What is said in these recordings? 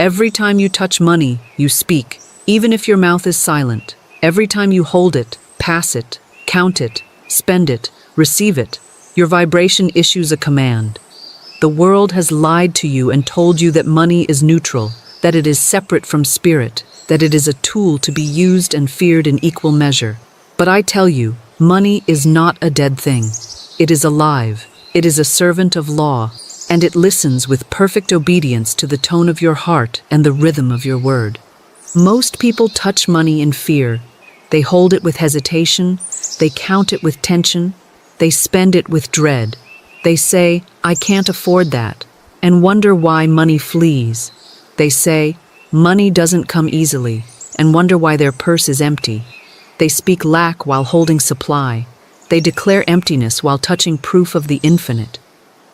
Every time you touch money, you speak, even if your mouth is silent. Every time you hold it, pass it, count it, spend it, receive it, your vibration issues a command. The world has lied to you and told you that money is neutral, that it is separate from spirit, that it is a tool to be used and feared in equal measure. But I tell you, money is not a dead thing. It is alive. It is a servant of law, and it listens with perfect obedience to the tone of your heart and the rhythm of your word. Most people touch money in fear. They hold it with hesitation. They count it with tension. They spend it with dread. They say, "I can't afford that," and wonder why money flees. They say, "Money doesn't come easily," and wonder why their purse is empty. They speak lack while holding supply. They declare emptiness while touching proof of the infinite.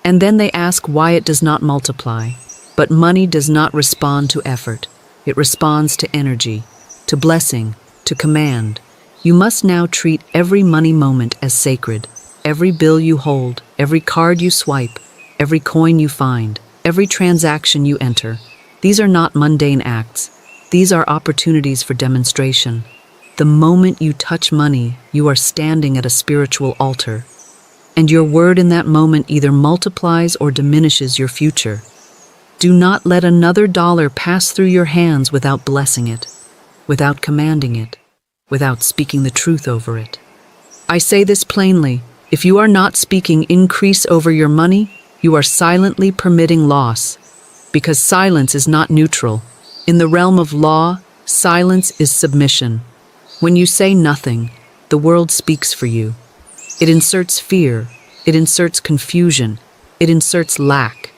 And then they ask why it does not multiply. But money does not respond to effort. It responds to energy, to blessing, to command. You must now treat every money moment as sacred. Every bill you hold, every card you swipe, every coin you find, every transaction you enter. These are not mundane acts. These are opportunities for demonstration. The moment you touch money, you are standing at a spiritual altar. And your word in that moment either multiplies or diminishes your future. Do not let another dollar pass through your hands without blessing it, without commanding it, without speaking the truth over it. I say this plainly, if you are not speaking increase over your money, you are silently permitting loss, because silence is not neutral. In the realm of law, silence is submission. When you say nothing, the world speaks for you. It inserts fear, it inserts confusion, it inserts lack.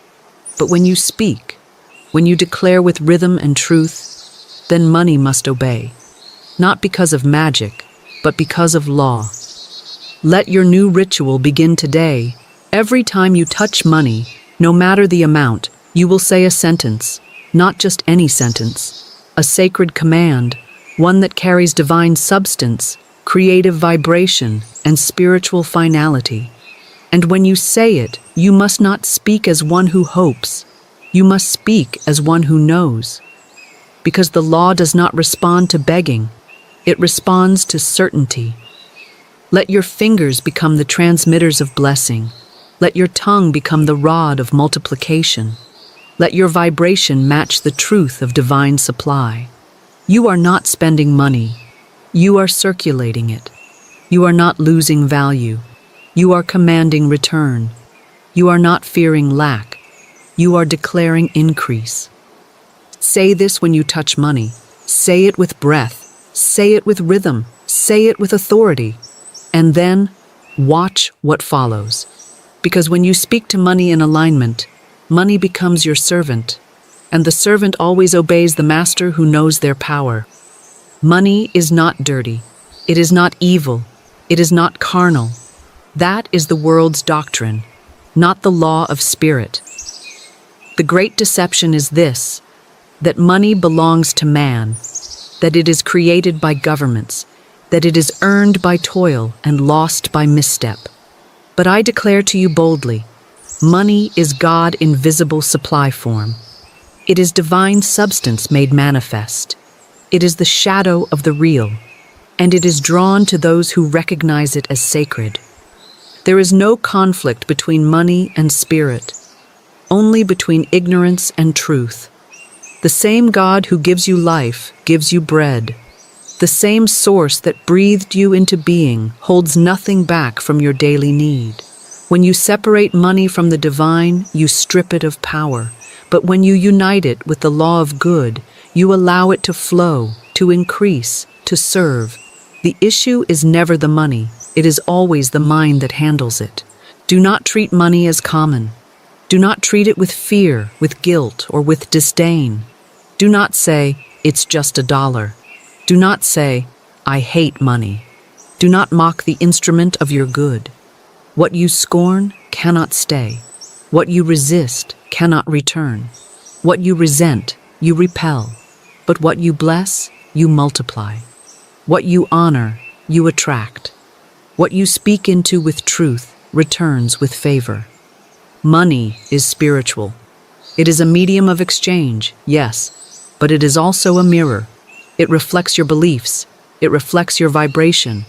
But when you speak, when you declare with rhythm and truth, then money must obey. Not because of magic, but because of law. Let your new ritual begin today. Every time you touch money, no matter the amount, you will say a sentence, not just any sentence, a sacred command, one that carries divine substance, creative vibration, and spiritual finality. And when you say it, you must not speak as one who hopes. You must speak as one who knows. Because the law does not respond to begging. It responds to certainty. Let your fingers become the transmitters of blessing. Let your tongue become the rod of multiplication. Let your vibration match the truth of divine supply. You are not spending money. You are circulating it. You are not losing value. You are commanding return. You are not fearing lack. You are declaring increase. Say this when you touch money. Say it with breath. Say it with rhythm. Say it with authority. And then, watch what follows. Because when you speak to money in alignment, money becomes your servant. And the servant always obeys the master who knows their power. Money is not dirty. It is not evil. It is not carnal. That is the world's doctrine, not the law of spirit. The great deception is this, that money belongs to man, that it is created by governments, that it is earned by toil and lost by misstep. But I declare to you boldly, money is God in visible supply form. It is divine substance made manifest. It is the shadow of the real, and it is drawn to those who recognize it as sacred. There is no conflict between money and spirit, only between ignorance and truth. The same God who gives you life gives you bread. The same source that breathed you into being holds nothing back from your daily need. When you separate money from the divine, you strip it of power. But when you unite it with the law of good, you allow it to flow, to increase, to serve. The issue is never the money. It is always the mind that handles it. Do not treat money as common. Do not treat it with fear, with guilt, or with disdain. Do not say, "It's just $1." Do not say, "I hate money." Do not mock the instrument of your good. What you scorn cannot stay. What you resist cannot return. What you resent, you repel. But what you bless, you multiply. What you honor, you attract. What you speak into with truth returns with favor. Money is spiritual. It is a medium of exchange, yes, but it is also a mirror. It reflects your beliefs. It reflects your vibration.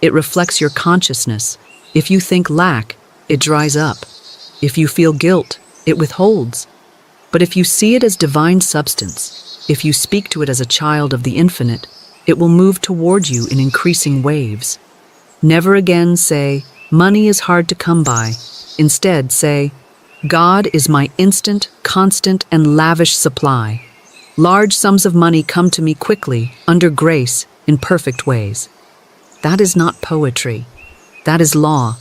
It reflects your consciousness. If you think lack, it dries up. If you feel guilt, it withholds. But if you see it as divine substance, if you speak to it as a child of the infinite, it will move toward you in increasing waves. Never again say, money is hard to come by. Instead, say, God is my instant, constant, and lavish supply. Large sums of money come to me quickly, under grace, in perfect ways. That is not poetry. That is law.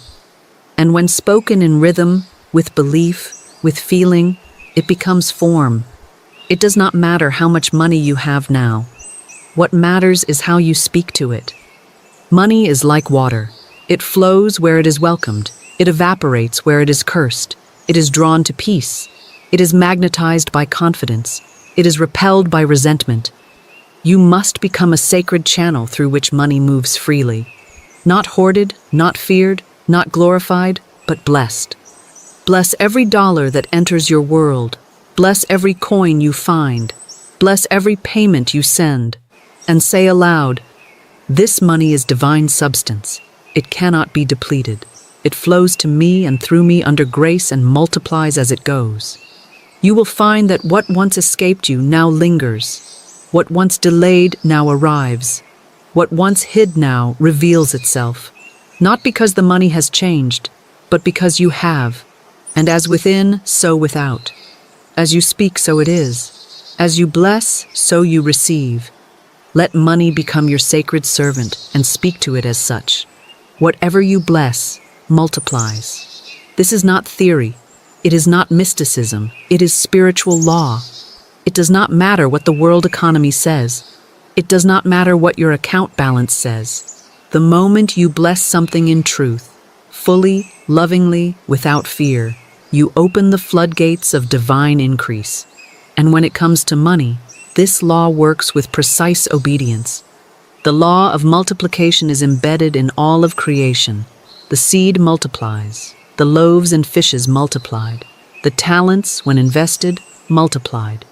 And when spoken in rhythm, with belief, with feeling, it becomes form. It does not matter how much money you have now. What matters is how you speak to it. Money is like water. It flows where it is welcomed. It evaporates where it is cursed. It is drawn to peace. It is magnetized by confidence. It is repelled by resentment. You must become a sacred channel through which money moves freely. Not hoarded, not feared, not glorified, but blessed. Bless every dollar that enters your world. Bless every coin you find. Bless every payment you send. And say aloud, this money is divine substance. It cannot be depleted. It flows to me and through me under grace and multiplies as it goes. You will find that what once escaped you now lingers. What once delayed now arrives. What once hid now reveals itself. Not because the money has changed, but because you have. And as within, so without. As you speak, so it is. As you bless, so you receive. Let money become your sacred servant and speak to it as such. Whatever you bless, multiplies. This is not theory. It is not mysticism. It is spiritual law. It does not matter what the world economy says. It does not matter what your account balance says. The moment you bless something in truth, fully, lovingly, without fear, you open the floodgates of divine increase. And when it comes to money, this law works with precise obedience. The law of multiplication is embedded in all of creation. The seed multiplies. The loaves and fishes multiplied. The talents, when invested, multiplied.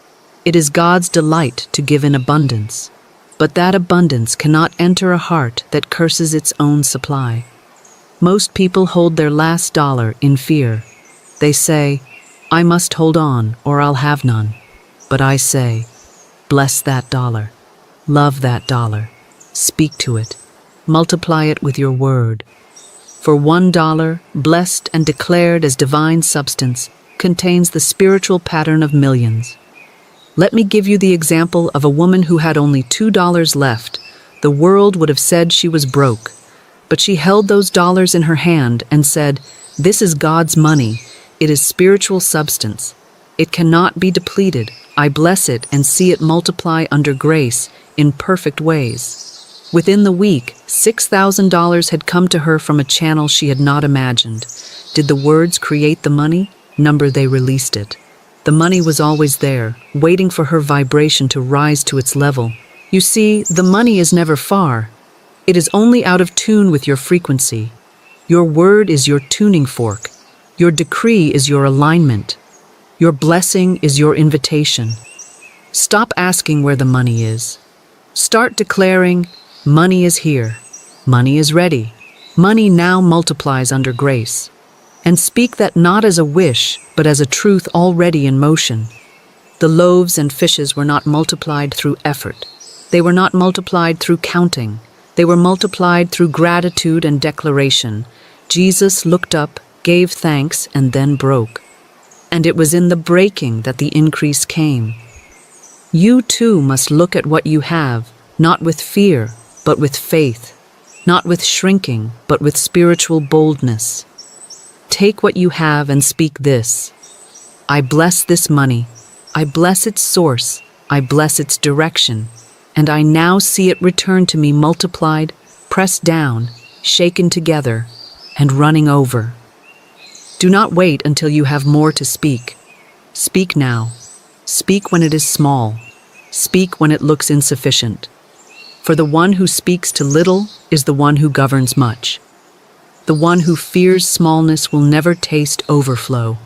It is God's delight to give in abundance. But that abundance cannot enter a heart that curses its own supply. Most people hold their last dollar in fear. They say, I must hold on or I'll have none. But I say, bless that dollar. Love that dollar. Speak to it. Multiply it with your word. For $1, blessed and declared as divine substance, contains the spiritual pattern of millions. Let me give you the example of a woman who had only $2 left. The world would have said she was broke. But she held those dollars in her hand and said, this is God's money. It is spiritual substance. It cannot be depleted. I bless it and see it multiply under grace in perfect ways. Within the week, $6,000 had come to her from a channel she had not imagined. Did the words create the money? Number they released it. The money was always there, waiting for her vibration to rise to its level. You see, the money is never far. It is only out of tune with your frequency. Your word is your tuning fork. Your decree is your alignment. Your blessing is your invitation. Stop asking where the money is. Start declaring, money is here. Money is ready. Money now multiplies under grace. And speak that not as a wish, but as a truth already in motion. The loaves and fishes were not multiplied through effort. They were not multiplied through counting. They were multiplied through gratitude and declaration. Jesus looked up, gave thanks, and then broke. And it was in the breaking that the increase came. You too must look at what you have, not with fear, but with faith. Not with shrinking, but with spiritual boldness. Take what you have and speak this. I bless this money. I bless its source. I bless its direction. And I now see it return to me multiplied, pressed down, shaken together, and running over. Do not wait until you have more to speak. Speak now. Speak when it is small. Speak when it looks insufficient. For the one who speaks to little is the one who governs much. The one who fears smallness will never taste overflow.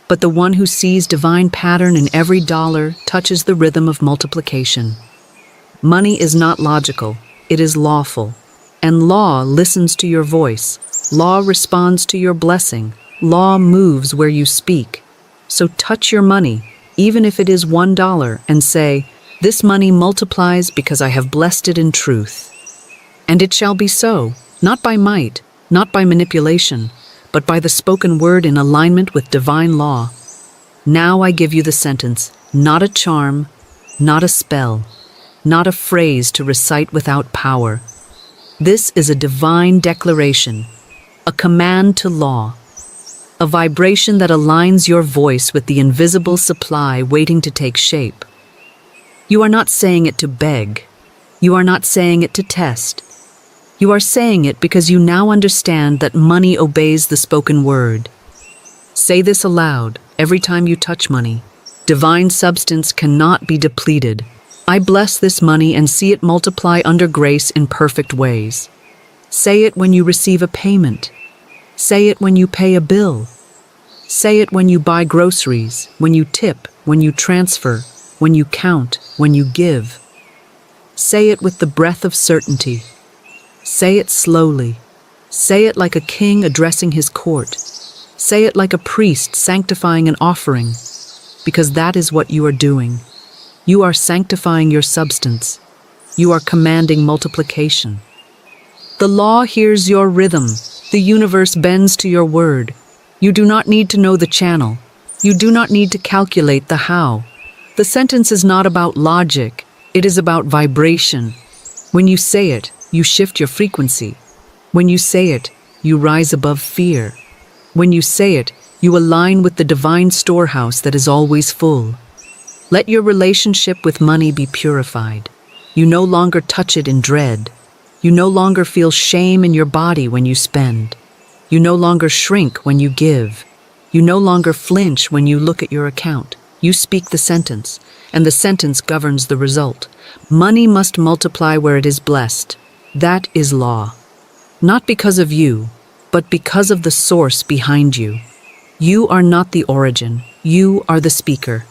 but the one who sees divine pattern in every dollar touches the rhythm of multiplication. Money is not logical, it is lawful. And law listens to your voice. Law responds to your blessing. Law moves where you speak. So touch your money, even if it is $1, and say, "This money multiplies because I have blessed it in truth." And it shall be so, not by might, not by manipulation, but by the spoken word in alignment with divine law. Now I give you the sentence, not a charm, not a spell, not a phrase to recite without power. This is a divine declaration, a command to law, a vibration that aligns your voice with the invisible supply waiting to take shape. You are not saying it to beg. You are not saying it to test. You are saying it because you now understand that money obeys the spoken word. Say this aloud every time you touch money. Divine substance cannot be depleted. I bless this money and see it multiply under grace in perfect ways. Say it when you receive a payment. Say it when you pay a bill. Say it when you buy groceries, when you tip, when you transfer, when you count, when you give. Say it with the breath of certainty. Say it slowly. Say it like a king addressing his court. Say it like a priest sanctifying an offering, because that is what you are doing. You are sanctifying your substance. You are commanding multiplication. The law hears your rhythm. The universe bends to your word. You do not need to know the channel. You do not need to calculate the how. The sentence is not about logic. It is about vibration. When you say it, you shift your frequency. When you say it, you rise above fear. When you say it, you align with the divine storehouse that is always full. Let your relationship with money be purified. You no longer touch it in dread. You no longer feel shame in your body when you spend. You no longer shrink when you give. You no longer flinch when you look at your account. You speak the sentence, and the sentence governs the result. Money must multiply where it is blessed. That is law. Not because of you, but because of the source behind you. You are not the origin. You are the speaker.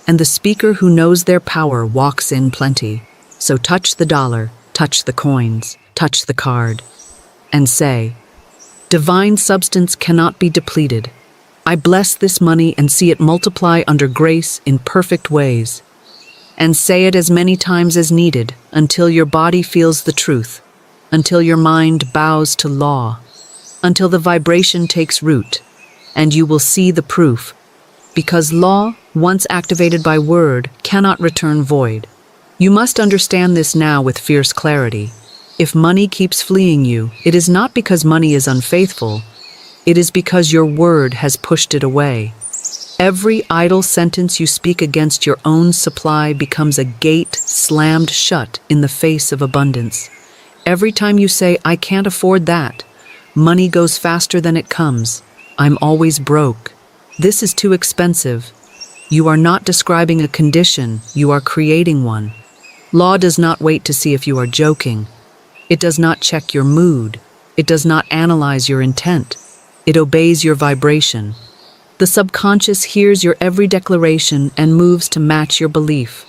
And the speaker who knows their power walks in plenty. So touch the dollar, touch the coins, touch the card, and say, "Divine substance cannot be depleted. I bless this money and see it multiply under grace in perfect ways." And say it as many times as needed until your body feels the truth, until your mind bows to law, until the vibration takes root, and you will see the proof. Because law, once activated by word, cannot return void. You must understand this now with fierce clarity. If money keeps fleeing you, it is not because money is unfaithful. It is because your word has pushed it away. Every idle sentence you speak against your own supply becomes a gate slammed shut in the face of abundance. Every time you say, "I can't afford that," money goes faster than it comes. "I'm always broke. This is too expensive." You are not describing a condition, you are creating one. Law does not wait to see if you are joking. It does not check your mood. It does not analyze your intent. It obeys your vibration. The subconscious hears your every declaration and moves to match your belief.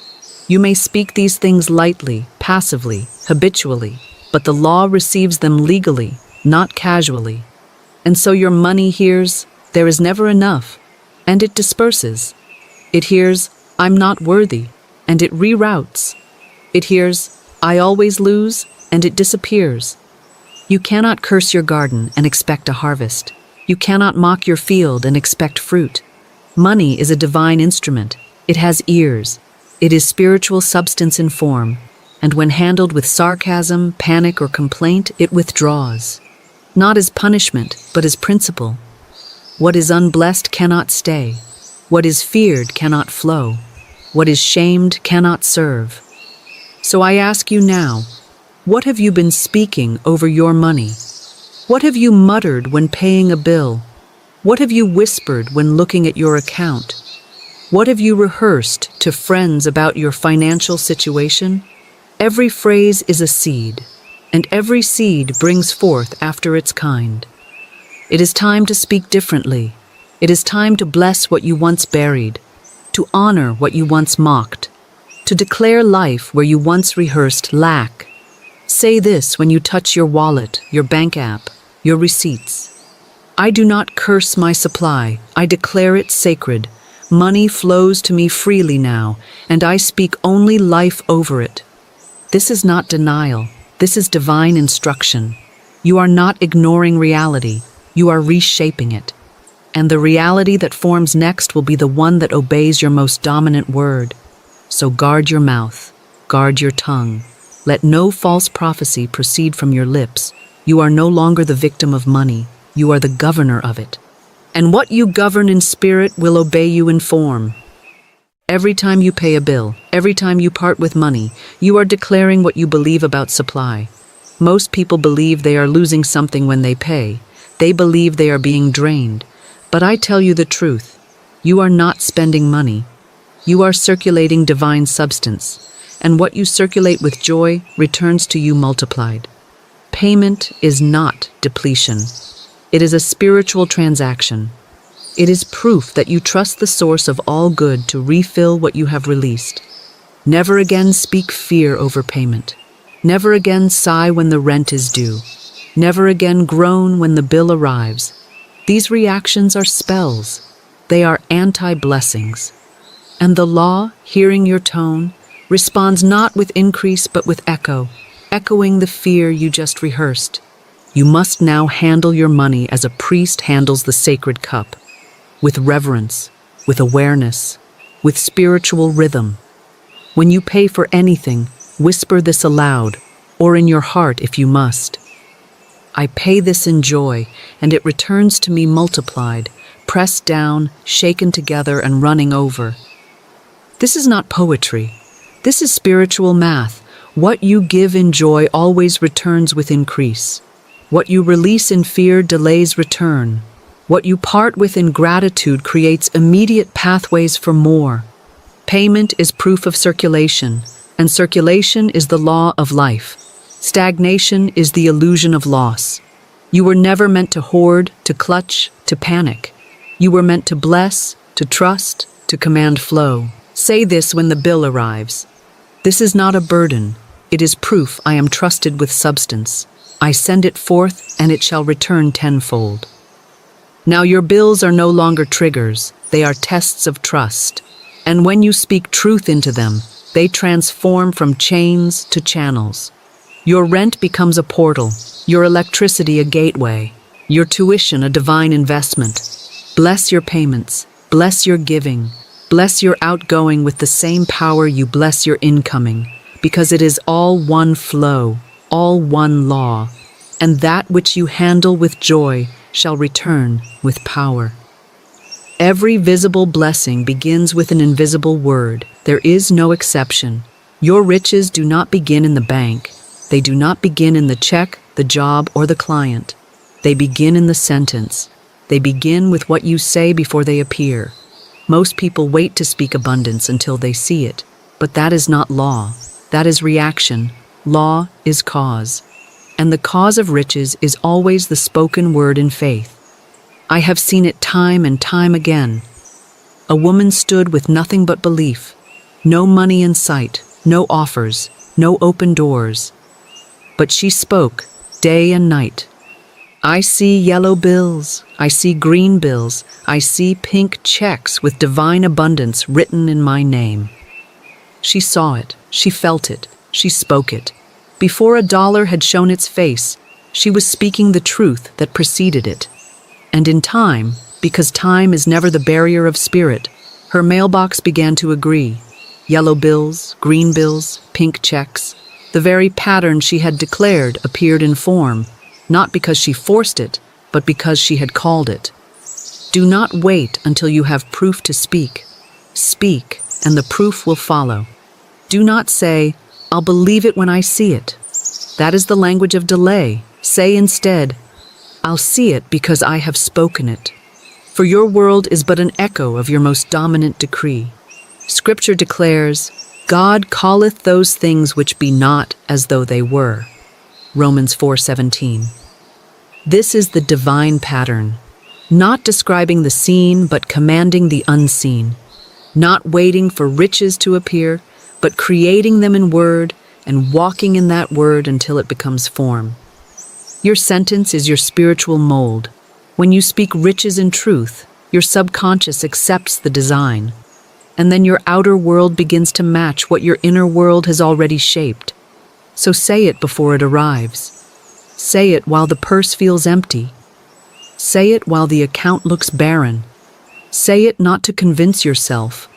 You may speak these things lightly, passively, habitually, but the law receives them legally, not casually. And so your money hears, "There is never enough," and it disperses. It hears, "I'm not worthy," and it reroutes. It hears, "I always lose," and it disappears. You cannot curse your garden and expect a harvest. You cannot mock your field and expect fruit. Money is a divine instrument. It has ears. It is spiritual substance in form, and when handled with sarcasm, panic, or complaint, it withdraws. Not as punishment, but as principle. What is unblessed cannot stay. What is feared cannot flow. What is shamed cannot serve. So I ask you now, what have you been speaking over your money? What have you muttered when paying a bill? What have you whispered when looking at your account? What have you rehearsed to friends about your financial situation? Every phrase is a seed, and every seed brings forth after its kind. It is time to speak differently. It is time to bless what you once buried, to honor what you once mocked, to declare life where you once rehearsed lack. Say this when you touch your wallet, your bank app, your receipts. I do not curse my supply, I declare it sacred. Money flows to me freely now, and I speak only life over it. This is not denial, this is divine instruction. You are not ignoring reality, you are reshaping it. And the reality that forms next will be the one that obeys your most dominant word. So guard your mouth, guard your tongue. Let no false prophecy proceed from your lips. You are no longer the victim of money, you are the governor of it. And what you govern in spirit will obey you in form. Every time you pay a bill, every time you part with money, you are declaring what you believe about supply. Most people believe they are losing something when they pay. They believe they are being drained. But I tell you the truth. You are not spending money. You are circulating divine substance. And what you circulate with joy returns to you multiplied. Payment is not depletion. It is a spiritual transaction. It is proof that you trust the source of all good to refill what you have released. Never again speak fear over payment. Never again sigh when the rent is due. Never again groan when the bill arrives. These reactions are spells. They are anti-blessings. And the law, hearing your tone, responds not with increase but with echo, echoing the fear you just rehearsed. You must now handle your money as a priest handles the sacred cup, with reverence, with awareness, with spiritual rhythm. When you pay for anything, whisper this aloud, or in your heart if you must. I pay this in joy, and it returns to me multiplied, pressed down, shaken together, and running over. This is not poetry. This is spiritual math. What you give in joy always returns with increase. What you release in fear delays return. What you part with in gratitude creates immediate pathways for more. Payment is proof of circulation, and circulation is the law of life. Stagnation is the illusion of loss. You were never meant to hoard, to clutch, to panic. You were meant to bless, to trust, to command flow. Say this when the bill arrives. This is not a burden. It is proof I am trusted with substance. I send it forth, and it shall return tenfold. Now your bills are no longer triggers. They are tests of trust. And when you speak truth into them, they transform from chains to channels. Your rent becomes a portal, your electricity a gateway, your tuition a divine investment. Bless your payments, bless your giving, bless your outgoing with the same power you bless your incoming, because it is all one flow, all one law, and that which you handle with joy shall return with power. Every visible blessing begins with an invisible word. There is no exception. Your riches do not begin in the bank. They do not begin in the check, the job, or the client. They begin in the sentence. They begin with what you say before they appear. Most people wait to speak abundance until they see it, but that is not law. That is reaction. Law is cause. And the cause of riches is always the spoken word in faith. I have seen it time and time again. A woman stood with nothing but belief. No money in sight, no offers, no open doors. But she spoke, day and night. I see yellow bills, I see green bills, I see pink checks with divine abundance written in my name. She saw it, she felt it, she spoke it. Before a dollar had shown its face, she was speaking the truth that preceded it. And in time, because time is never the barrier of spirit, her mailbox began to agree. Yellow bills, green bills, pink checks. The very pattern she had declared appeared in form, not because she forced it, but because she had called it. Do not wait until you have proof to speak. Speak, and the proof will follow. Do not say, I'll believe it when I see it. That is the language of delay. Say instead, I'll see it because I have spoken it. For your world is but an echo of your most dominant decree. Scripture declares, God calleth those things which be not as though they were. Romans 4:17. This is the divine pattern. not describing the seen but commanding the unseen, not waiting for riches to appear, but creating them in word and walking in that word until it becomes form. Your sentence is your spiritual mold. When you speak riches in truth, your subconscious accepts the design, and then your outer world begins to match what your inner world has already shaped. So say it before it arrives. Say it while the purse feels empty. Say it while the account looks barren. Say it not to convince yourself,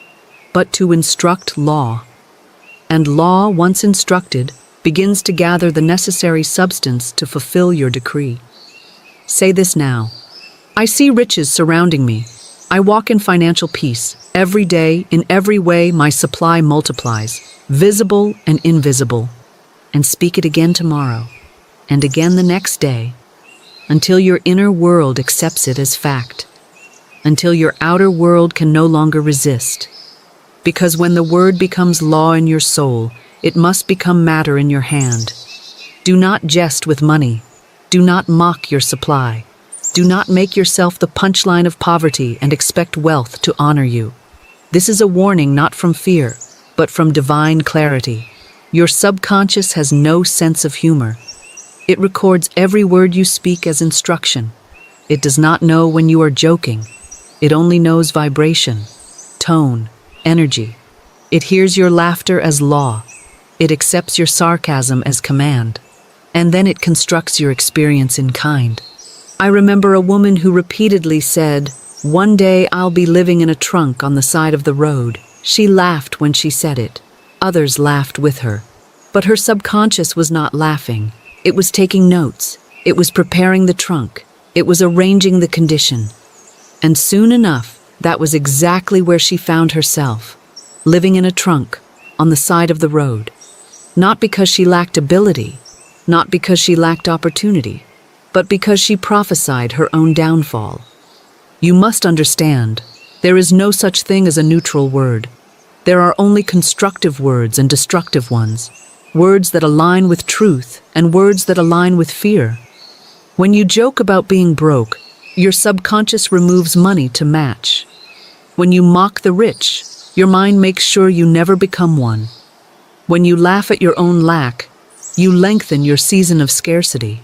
but to instruct law. And law, once instructed, begins to gather the necessary substance to fulfill your decree. Say this now. I see riches surrounding me. I walk in financial peace. Every day, in every way, my supply multiplies, visible and invisible. And speak it again tomorrow, and again the next day, until your inner world accepts it as fact, until your outer world can no longer resist. Because when the word becomes law in your soul, it must become matter in your hand. Do not jest with money. Do not mock your supply. Do not make yourself the punchline of poverty and expect wealth to honor you. This is a warning not from fear, but from divine clarity. Your subconscious has no sense of humor. It records every word you speak as instruction. It does not know when you are joking. It only knows vibration, tone, energy. It hears your laughter as law. It accepts your sarcasm as command. And then it constructs your experience in kind. I remember a woman who repeatedly said, "One day I'll be living in a trunk on the side of the road." She laughed when she said it. Others laughed with her. But her subconscious was not laughing. It was taking notes. It was preparing the trunk. It was arranging the condition. And soon enough, that was exactly where she found herself, living in a trunk on the side of the road. Not because she lacked ability, not because she lacked opportunity, but because she prophesied her own downfall. You must understand, there is no such thing as a neutral word. There are only constructive words and destructive ones, words that align with truth and words that align with fear. When you joke about being broke, your subconscious removes money to match. When you mock the rich, your mind makes sure you never become one. When you laugh at your own lack, you lengthen your season of scarcity.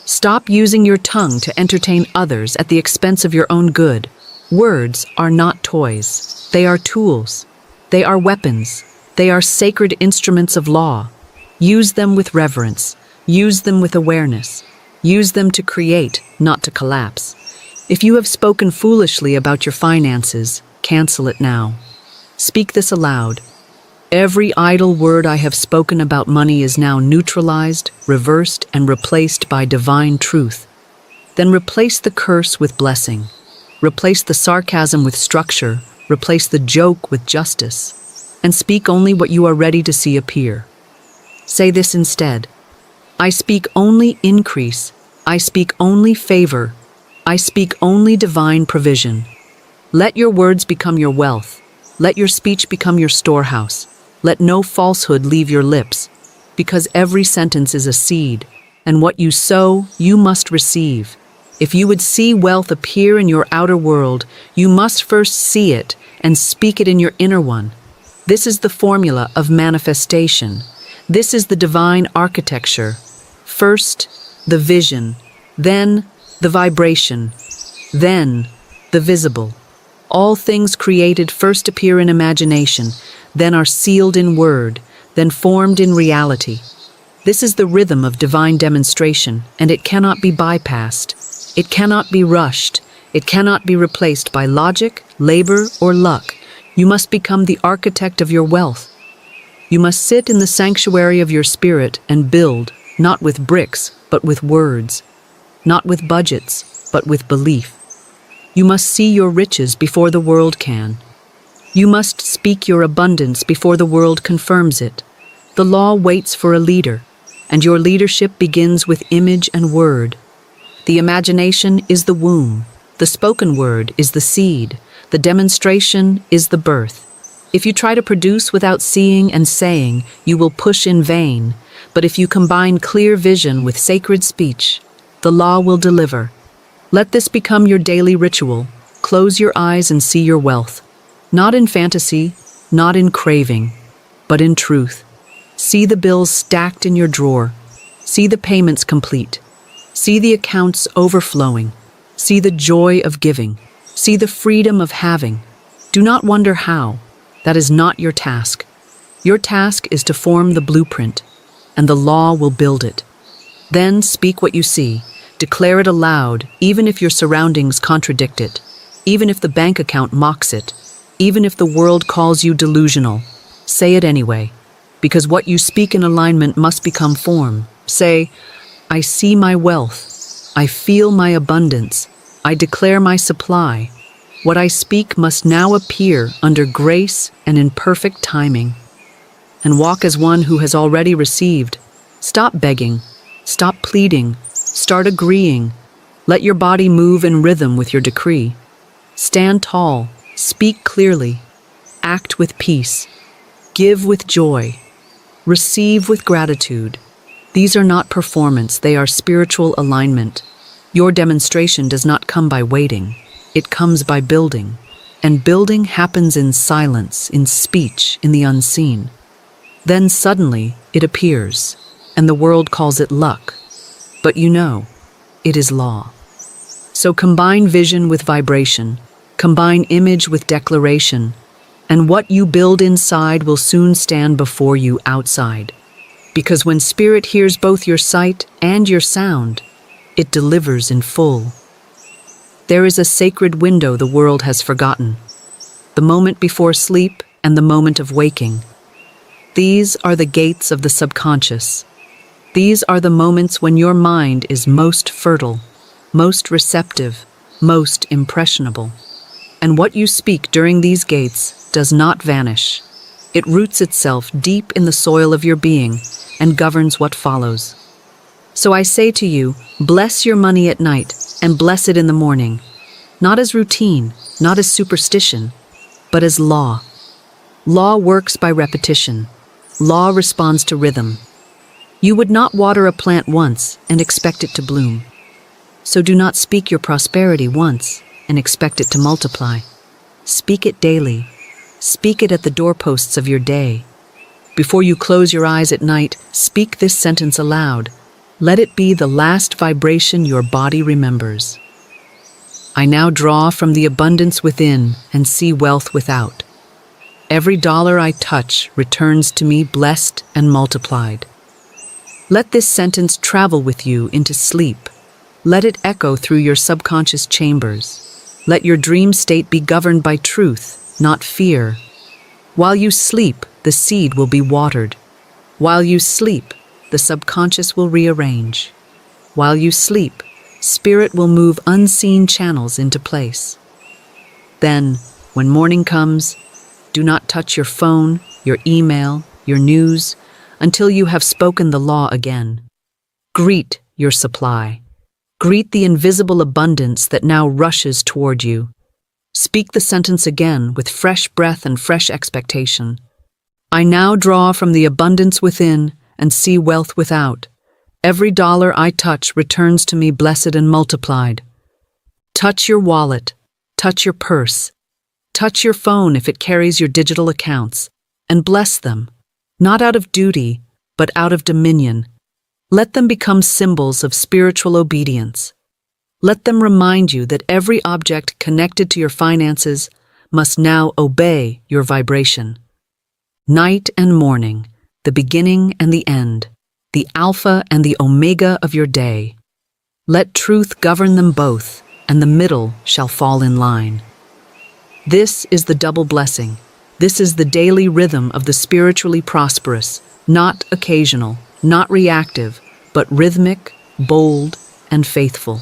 Stop using your tongue to entertain others at the expense of your own good. Words are not toys. They are tools. They are weapons. They are sacred instruments of law. Use them with reverence. Use them with awareness. Use them to create, not to collapse. If you have spoken foolishly about your finances, cancel it now. Speak this aloud. Every idle word I have spoken about money is now neutralized, reversed, and replaced by divine truth. Then replace the curse with blessing. Replace the sarcasm with structure. Replace the joke with justice. And speak only what you are ready to see appear. Say this instead. I speak only increase. I speak only favor. I speak only divine provision. Let your words become your wealth. Let your speech become your storehouse. Let no falsehood leave your lips, because every sentence is a seed, and what you sow, you must receive. If you would see wealth appear in your outer world, you must first see it and speak it in your inner one. This is the formula of manifestation. This is the divine architecture. First, the vision, then the vibration, then the visible. All things created first appear in imagination, then are sealed in word, then formed in reality. This is the rhythm of divine demonstration, and it cannot be bypassed. It cannot be rushed. It cannot be replaced by logic, labor, or luck. You must become the architect of your wealth. You must sit in the sanctuary of your spirit and build, not with bricks, but with words. Not with budgets, but with belief. You must see your riches before the world can. You must speak your abundance before the world confirms it. The law waits for a leader, and your leadership begins with image and word. The imagination is the womb. The spoken word is the seed. The demonstration is the birth. If you try to produce without seeing and saying, you will push in vain. But if you combine clear vision with sacred speech, the law will deliver. Let this become your daily ritual. Close your eyes and see your wealth. Not in fantasy, not in craving, but in truth. See the bills stacked in your drawer. See the payments complete. See the accounts overflowing. See the joy of giving. See the freedom of having. Do not wonder how. That is not your task. Your task is to form the blueprint, and the law will build it. Then speak what you see. Declare it aloud, even if your surroundings contradict it, even if the bank account mocks it, even if the world calls you delusional. Say it anyway, because what you speak in alignment must become form. Say, I see my wealth. I feel my abundance. I declare my supply. What I speak must now appear under grace and in perfect timing. And walk as one who has already received. Stop begging. Stop pleading. Start agreeing. Let your body move in rhythm with your decree. Stand tall. Speak clearly. Act with peace. Give with joy. Receive with gratitude. These are not performance, they are spiritual alignment. Your demonstration does not come by waiting. It comes by building. And building happens in silence, in speech, in the unseen. Then suddenly it appears, and the world calls it luck. But you know, it is law. So combine vision with vibration, combine image with declaration, and what you build inside will soon stand before you outside. Because when spirit hears both your sight and your sound, it delivers in full. There is a sacred window the world has forgotten, the moment before sleep and the moment of waking. These are the gates of the subconscious. These are the moments when your mind is most fertile, most receptive, most impressionable. And what you speak during these gates does not vanish. It roots itself deep in the soil of your being and governs what follows. So I say to you, bless your money at night and bless it in the morning, not as routine, not as superstition, but as law. Law works by repetition. Law responds to rhythm. You would not water a plant once and expect it to bloom. So do not speak your prosperity once and expect it to multiply. Speak it daily. Speak it at the doorposts of your day. Before you close your eyes at night, speak this sentence aloud. Let it be the last vibration your body remembers. I now draw from the abundance within and see wealth without. Every dollar I touch returns to me blessed and multiplied. Let this sentence travel with you into sleep. Let it echo through your subconscious chambers. Let your dream state be governed by truth, not fear. While you sleep, the seed will be watered. While you sleep, the subconscious will rearrange. While you sleep, spirit will move unseen channels into place. Then, when morning comes, do not touch your phone, your email, your news, until you have spoken the law again. Greet your supply. Greet the invisible abundance that now rushes toward you. Speak the sentence again with fresh breath and fresh expectation. I now draw from the abundance within and see wealth without. Every dollar I touch returns to me blessed and multiplied. Touch your wallet. Touch your purse. Touch your phone if it carries your digital accounts, and bless them, not out of duty, but out of dominion. Let them become symbols of spiritual obedience. Let them remind you that every object connected to your finances must now obey your vibration. Night and morning, the beginning and the end, the alpha and the omega of your day. Let truth govern them both, and the middle shall fall in line. This is the double blessing. This is the daily rhythm of the spiritually prosperous, not occasional, not reactive, but rhythmic, bold, and faithful.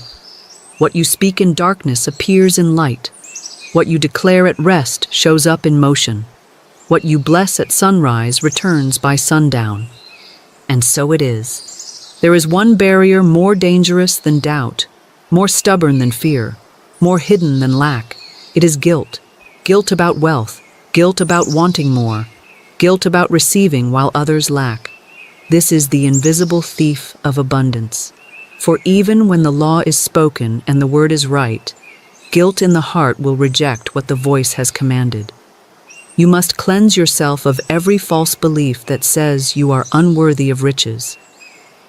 What you speak in darkness appears in light. What you declare at rest shows up in motion. What you bless at sunrise returns by sundown. And so it is. There is one barrier more dangerous than doubt, more stubborn than fear, more hidden than lack. It is guilt. Guilt about wealth, guilt about wanting more, guilt about receiving while others lack. This is the invisible thief of abundance. For even when the law is spoken and the word is right, guilt in the heart will reject what the voice has commanded. You must cleanse yourself of every false belief that says you are unworthy of riches,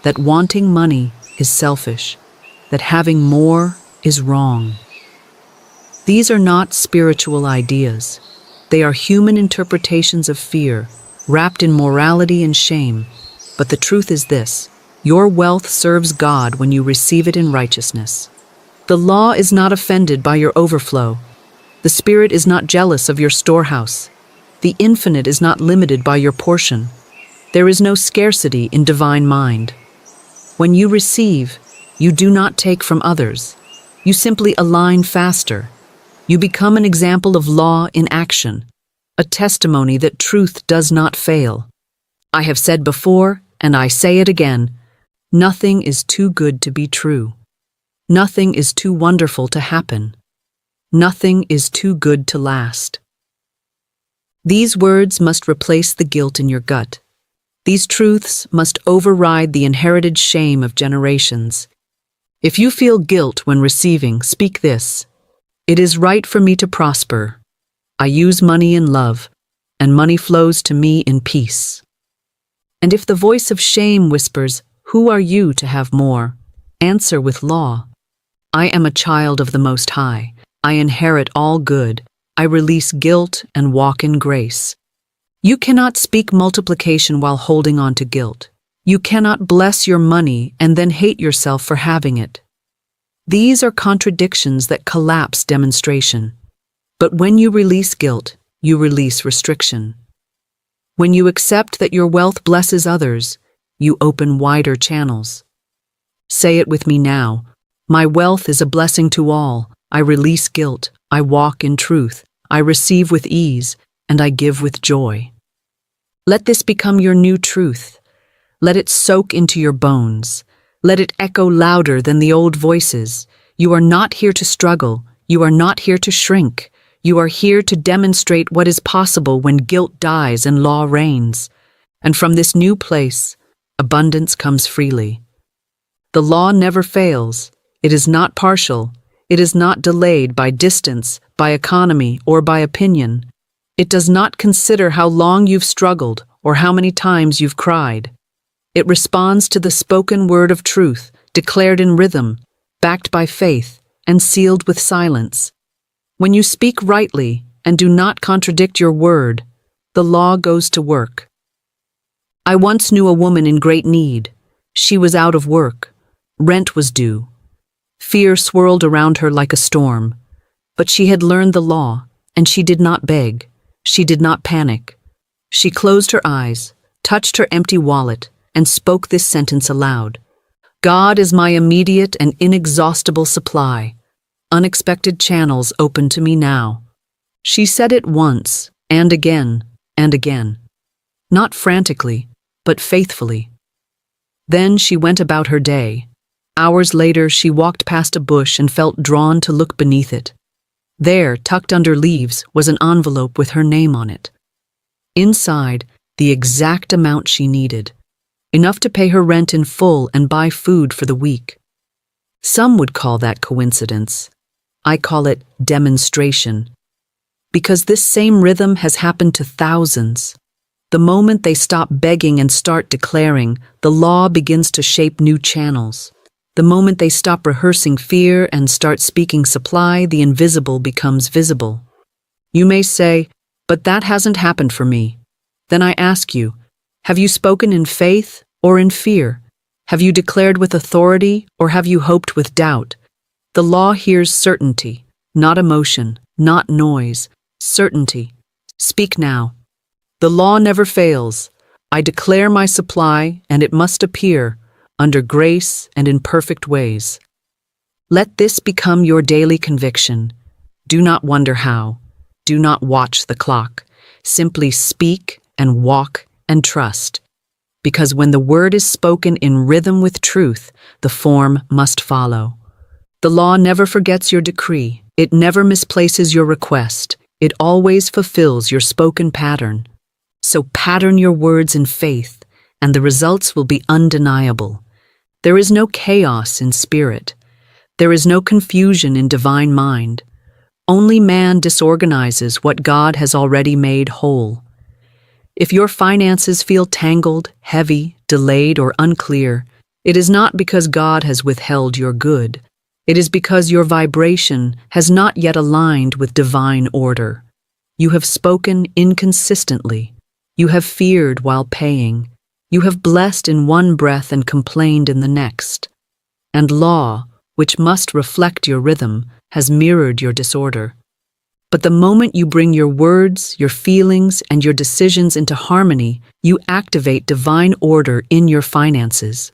that wanting money is selfish, that having more is wrong. These are not spiritual ideas. They are human interpretations of fear, wrapped in morality and shame. But the truth is this: your wealth serves God when you receive it in righteousness. The law is not offended by your overflow. The Spirit is not jealous of your storehouse. The infinite is not limited by your portion. There is no scarcity in divine mind. When you receive, you do not take from others. You simply align faster. You become an example of law in action, a testimony that truth does not fail. I have said before, and I say it again, nothing is too good to be true. Nothing is too wonderful to happen. Nothing is too good to last. These words must replace the guilt in your gut. These truths must override the inherited shame of generations. If you feel guilt when receiving, speak this: it is right for me to prosper. I use money in love, and money flows to me in peace. And if the voice of shame whispers, "Who are you to have more?" answer with law: I am a child of the Most High. I inherit all good. I release guilt and walk in grace. You cannot speak multiplication while holding on to guilt. You cannot bless your money and then hate yourself for having it. These are contradictions that collapse demonstration. But when you release guilt, you release restriction. When you accept that your wealth blesses others, you open wider channels. Say it with me now: my wealth is a blessing to all. I release guilt. I walk in truth. I receive with ease, and I give with joy. Let this become your new truth. Let it soak into your bones. Let it echo louder than the old voices. You are not here to struggle. You are not here to shrink. You are here to demonstrate what is possible when guilt dies and law reigns. And from this new place, abundance comes freely. The law never fails. It is not partial. It is not delayed by distance, by economy, or by opinion. It does not consider how long you've struggled or how many times you've cried. It responds to the spoken word of truth, declared in rhythm, backed by faith, and sealed with silence. When you speak rightly and do not contradict your word, the law goes to work. I once knew a woman in great need. She was out of work. Rent was due. Fear swirled around her like a storm. But she had learned the law, and she did not beg. She did not panic. She closed her eyes, touched her empty wallet, and spoke this sentence aloud: God is my immediate and inexhaustible supply. Unexpected channels open to me now. She said it once, and again, and again. Not frantically, but faithfully. Then she went about her day. Hours later, she walked past a bush and felt drawn to look beneath it. There, tucked under leaves, was an envelope with her name on it. Inside, the exact amount she needed, enough to pay her rent in full and buy food for the week. Some would call that coincidence. I call it demonstration. Because this same rhythm has happened to thousands. The moment they stop begging and start declaring, the law begins to shape new channels. The moment they stop rehearsing fear and start speaking supply, the invisible becomes visible. You may say, but that hasn't happened for me. Then I ask you, have you spoken in faith or in fear? Have you declared with authority or have you hoped with doubt? The law hears certainty, not emotion, not noise, certainty. Speak now. The law never fails. I declare my supply, and it must appear under grace and in perfect ways. Let this become your daily conviction. Do not wonder how. Do not watch the clock. Simply speak and walk and trust. Because when the word is spoken in rhythm with truth, the form must follow. The law never forgets your decree. It never misplaces your request. It always fulfills your spoken pattern. So pattern your words in faith, and the results will be undeniable. There is no chaos in spirit. There is no confusion in divine mind. Only man disorganizes what God has already made whole. If your finances feel tangled, heavy, delayed, or unclear, it is not because God has withheld your good. It is because your vibration has not yet aligned with divine order. You have spoken inconsistently. You have feared while paying. You have blessed in one breath and complained in the next. And law, which must reflect your rhythm, has mirrored your disorder. But the moment you bring your words, your feelings, and your decisions into harmony, you activate divine order in your finances.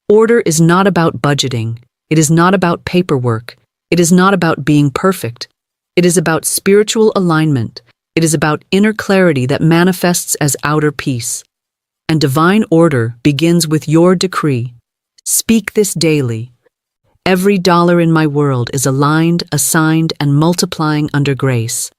Order is not about budgeting. It is not about paperwork. It is not about being perfect. It is about spiritual alignment. It is about inner clarity that manifests as outer peace. And divine order begins with your decree. Speak this daily. Every dollar in my world is aligned, assigned, and multiplying under grace.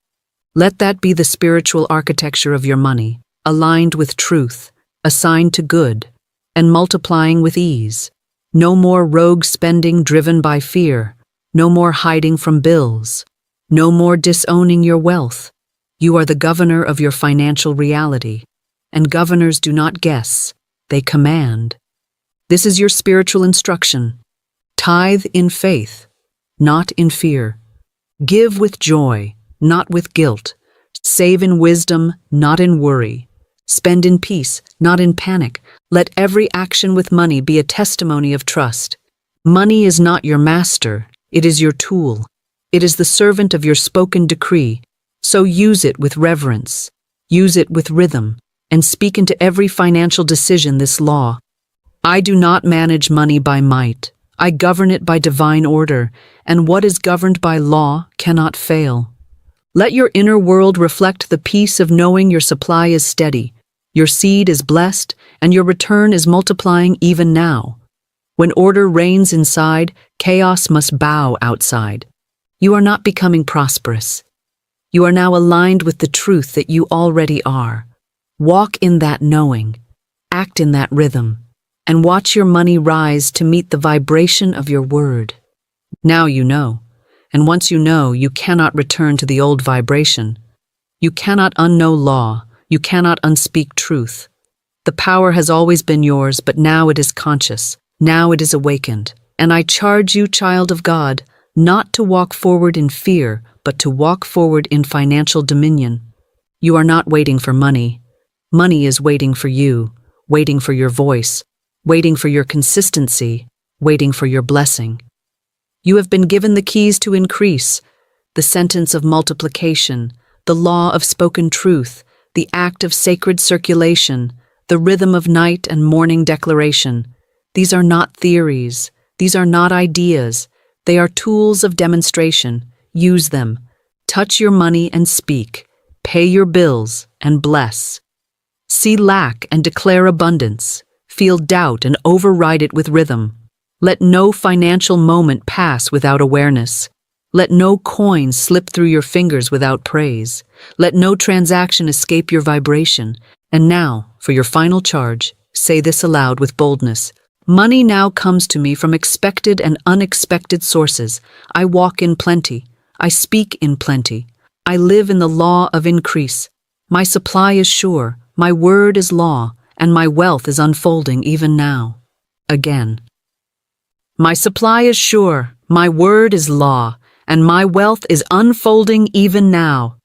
Let that be the spiritual architecture of your money, aligned with truth, assigned to good, and multiplying with ease. No more rogue spending driven by fear. No more hiding from bills. No more disowning your wealth. You are the governor of your financial reality, and governors do not guess, they command. This is your spiritual instruction. Tithe in faith, not in fear. Give with joy, not with guilt. Save in wisdom, not in worry. Spend in peace, not in panic. Let every action with money be a testimony of trust. Money is not your master, it is your tool. It is the servant of your spoken decree, so use it with reverence. Use it with rhythm, and speak into every financial decision this law. I do not manage money by might. I govern it by divine order, and what is governed by law cannot fail. Let your inner world reflect the peace of knowing your supply is steady, your seed is blessed, and your return is multiplying even now. When order reigns inside, chaos must bow outside. You are not becoming prosperous. You are now aligned with the truth that you already are. Walk in that knowing, act in that rhythm, and watch your money rise to meet the vibration of your word. Now you know, and once you know, you cannot return to the old vibration. You cannot unknow law, you cannot unspeak truth. The power has always been yours, but now it is conscious, now it is awakened. And I charge you, child of God, not to walk forward in fear, but to walk forward in financial dominion. You are not waiting for money. Money is waiting for you, waiting for your voice, waiting for your consistency, waiting for your blessing. You have been given the keys to increase, the sentence of multiplication, the law of spoken truth, the act of sacred circulation, the rhythm of night and morning declaration. These are not theories. These are not ideas. They are tools of demonstration. Use them. Touch your money and speak. Pay your bills and bless. See lack and declare abundance. Feel doubt and override it with rhythm. Let no financial moment pass without awareness. Let no coin slip through your fingers without praise. Let no transaction escape your vibration. And now, for your final charge, say this aloud with boldness. Money now comes to me from expected and unexpected sources. I walk in plenty. I speak in plenty. I live in the law of increase. My supply is sure. My word is law. And my wealth is unfolding even now. Again. My supply is sure, my word is law, and my wealth is unfolding even now.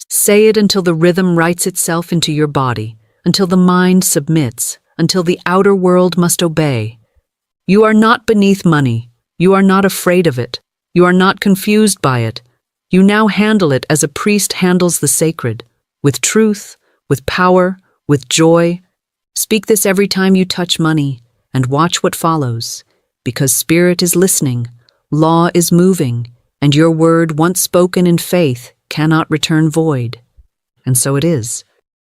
Say it until the rhythm writes itself into your body, until the mind submits, until the outer world must obey. You are not beneath money. You are not afraid of it. You are not confused by it. You now handle it as a priest handles the sacred, with truth, with power, with joy. Speak this every time you touch money, and watch what follows. Because spirit is listening, law is moving, and your word, once spoken in faith, cannot return void. And so it is.